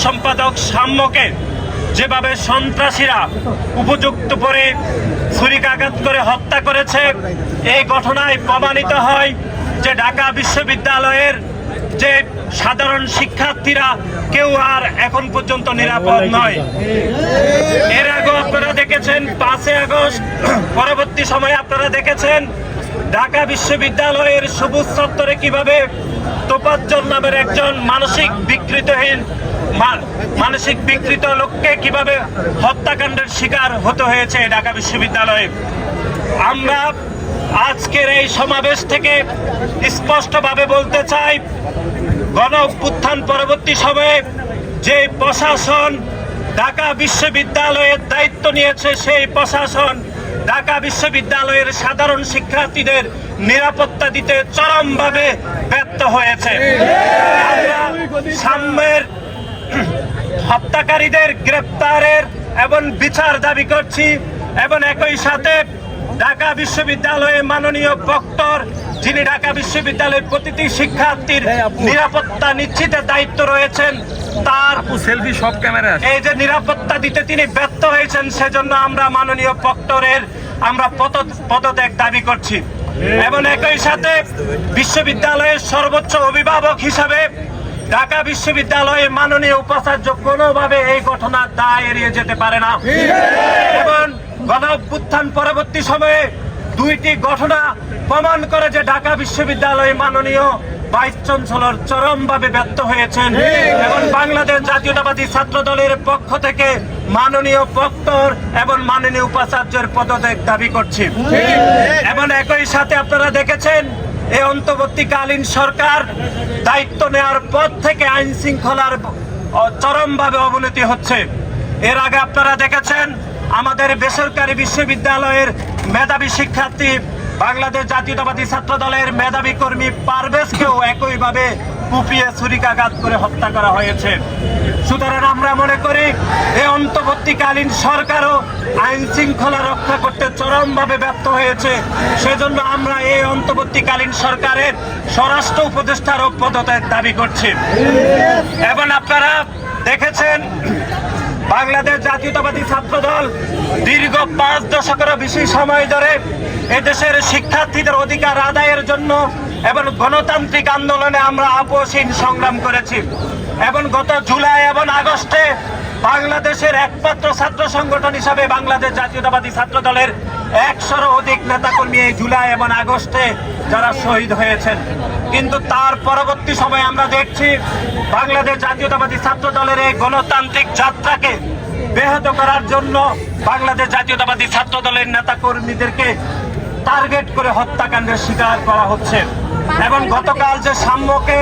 সম্পাদক সাম্যকে যেভাবে সন্ত্রাসীরা উপযুক্ত করে ছুরিকাঘাত করে হত্যা করেছে, এই ঘটনায় প্রমাণিত হয় যে ঢাকা বিশ্ববিদ্যালয়ের যে সাধারণ শিক্ষার্থীরা কেউ আর এখন পর্যন্ত নিরাপদ নয়। এর আগে আপনারা দেখেছেন 5 আগস্ট, পরবর্তী সময়ে আপনারা দেখেছেন ঢাকা বিশ্ববিদ্যালয়ের সবুজ চত্বরে কিভাবে তোফাজ্জল নামের একজন মানসিক বিকৃত লোককে কিভাবে হত্যাকাণ্ডের শিকার হতে হয়েছে ঢাকা বিশ্ববিদ্যালয়ে। আমরা আজকের এই সমাবেশ থেকে স্পষ্টভাবে বলতে চাই, গণ অভ্যুত্থান পরবর্তী সময়ে যে প্রশাসন ঢাকা বিশ্ববিদ্যালয়ের দায়িত্ব নিয়েছে, সেই প্রশাসন ঢাকা বিশ্ববিদ্যালয়ের সাধারণ শিক্ষার্থীদের নিরাপত্তা দিতে চরমভাবে ব্যর্থ হয়েছে। আমরা সাম্যের হত্যাকারীদের গ্রেপ্তারের এবং বিচার দাবি করছি এবং একই সাথে ঢাকা বিশ্ববিদ্যালয়ে মাননীয় প্রক্টর, যিনি ঢাকা বিশ্ববিদ্যালয়ের প্রতিটি শিক্ষার্থীর নিরাপত্তা নিশ্চিতের দায়িত্ব রয়েছেন, তার সেলফি সব ক্যামেরা এই যে নিরাপত্তা দিতে তিনি ব্যর্থ হয়েছেন, সেজন্য আমরা মাননীয় প্রক্টরের পদত্যাগ দাবি করছি। এবং একই সাথে বিশ্ববিদ্যালয়ের সর্বোচ্চ অভিভাবক হিসাবে ঢাকা বিশ্ববিদ্যালয়ের মাননীয় উপাচার্য কোনোভাবে এই ঘটনার দায় এড়িয়ে যেতে পারে না। এবং গণ অভ্যুত্থান পরবর্তী সময়ে 2টি ঘটনা প্রমাণ করে যে ঢাকা বিশ্ববিদ্যালয়ে মাননীয় ভাইস চ্যান্সেলর চরমভাবে ব্যর্থ হয়েছেন এবং বাংলাদেশ জাতীয়তাবাদী ছাত্র দলের পক্ষ থেকে মাননীয় প্রক্টর এবং মাননীয় উপাচার্যের পদত্যাগ দাবি করছি। এবং একই সাথে আপনারা দেখেছেন এই অন্তর্বর্তীকালীন সরকার দায়িত্ব নেওয়ার পর থেকে আইন শৃঙ্খলার চরমভাবে অবনতি হচ্ছে। এর আগে আপনারা দেখেছেন আমাদের বেসরকারি বিশ্ববিদ্যালয়ের মেধাবী শিক্ষার্থী, বাংলাদেশ জাতীয়তাবাদী ছাত্র দলের মেধাবী কর্মী পারভেজকেও একইভাবে কুপিয়ে ছুরিকাঘাত করে হত্যা করা হয়েছে। সুতরাং আমরা মনে করি এই অন্তর্বর্তীকালীন সরকারও আইন শৃঙ্খলা রক্ষা করতে চরমভাবে ব্যর্থ হয়েছে। সেজন্য আমরা এই অন্তর্বর্তীকালীন সরকারের স্বরাষ্ট্র উপদেষ্টারও পদত্যাগ দাবি করছি। এবং আপনারা দেখেছেন বাংলাদেশ জাতীয়তাবাদী ছাত্র দল দীর্ঘ 5 দশকেরও বেশি সময় ধরে এদেশের শিক্ষার্থীদের অধিকার আদায়ের জন্য এবং গণতান্ত্রিক আন্দোলনে আমরা আপোষহীন সংগ্রাম করেছি। এবং গত জুলাই এবং আগস্টে বাংলাদেশের একমাত্র ছাত্র সংগঠন হিসাবে বাংলাদেশ জাতীয়তাবাদী ছাত্র দলের 100-এরও অধিক নেতাকর্মী এই জুলাই এবং আগস্টে যারা শহীদ হয়েছেন। কিন্তু তার পরবর্তী সময়ে আমরা দেখছি বাংলাদেশ জাতীয়তাবাদী ছাত্র দলের এই গণতান্ত্রিক যাত্রাকে ব্যাহত করার জন্য বাংলাদেশ জাতীয়তাবাদী ছাত্র দলের নেতাকর্মীদেরকে টার্গেট করে হত্যাকাণ্ডের শিকার করা হচ্ছে। এবং গতকাল যে সাম্যকে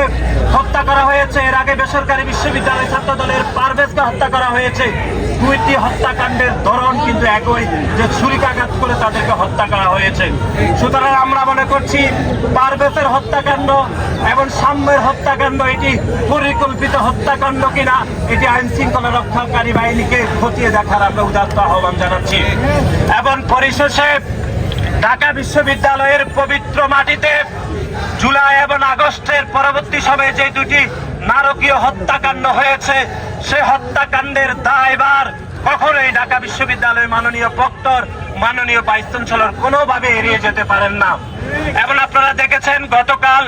হত্যা করা হয়েছে, এর আগে বেসরকারি বিশ্ববিদ্যালয় ছাত্র দলের পারভেজকে হত্যা করা হয়েছে, 2টি হত্যাকাণ্ডের ধরন কিন্তু একই, যে ছুরিকাঘাত করে তাদেরকে হত্যা করা হয়েছে। সুতরাং আমরা মনে করছি পারভেজের হত্যাকাণ্ড এবং সাম্যের হত্যাকাণ্ড এটি পরিকল্পিত হত্যাকাণ্ড কিনা, এটি আইন শৃঙ্খলা রক্ষাকারী বাহিনীকে খতিয়ে দেখার আমরা উদাত্ত আহ্বান জানাচ্ছি। এবং পরিশেষে ঢাকা বিশ্ববিদ্যালয়ের পবিত্র মাটিতে জুলাই এবং আগস্টের পরবর্তী সময়ে যে 2টি নারকীয় হত্যাকাণ্ড হয়েছে, সে হত্যাকাণ্ডের দায়ভার কখনোই ঢাকা বিশ্ববিদ্যালয়ের মাননীয় প্রক্টর, মাননীয় ভাইস চ্যান্সেলর কোনোভাবে এড়িয়ে যেতে পারেন না। এবং আপনারা দেখেছেন গতকাল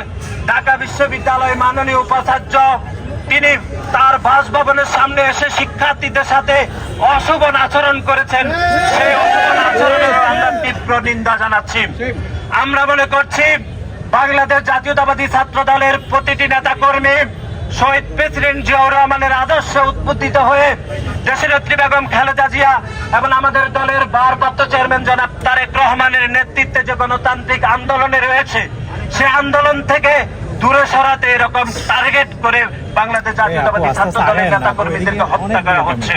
ঢাকা বিশ্ববিদ্যালয়ের মাননীয় উপাচার্য তিনি তার বাসভবনের সামনে এসে শিক্ষার্থীদের সাথে অশোভন আচরণ করেছেন। সেই অশোভন আচরণের আমরা তীব্র নিন্দা জানাচ্ছি। আমরা মনে করছি বাংলাদেশ জাতীয়তাবাদী ছাত্র দলের প্রতিটি নেতাকর্মী শহীদ প্রেসিডেন্ট জিয়াউর রহমানের আদর্শে উদ্বুদ্ধ হয়ে দেশনেত্রী বেগম খালেদা জিয়া এবং আমাদের দলের ভারপ্রাপ্ত চেয়ারম্যান জনাব তারেক রহমানের নেতৃত্বে যে গণতান্ত্রিক আন্দোলনে রয়েছে, সে আন্দোলন থেকে দূরে সরাতে এরকম টার্গেট করে বাংলাদেশ জাতীয়তাবাদী ছাত্র দলের নেতাকর্মীদেরকে হত্যা করা হচ্ছে।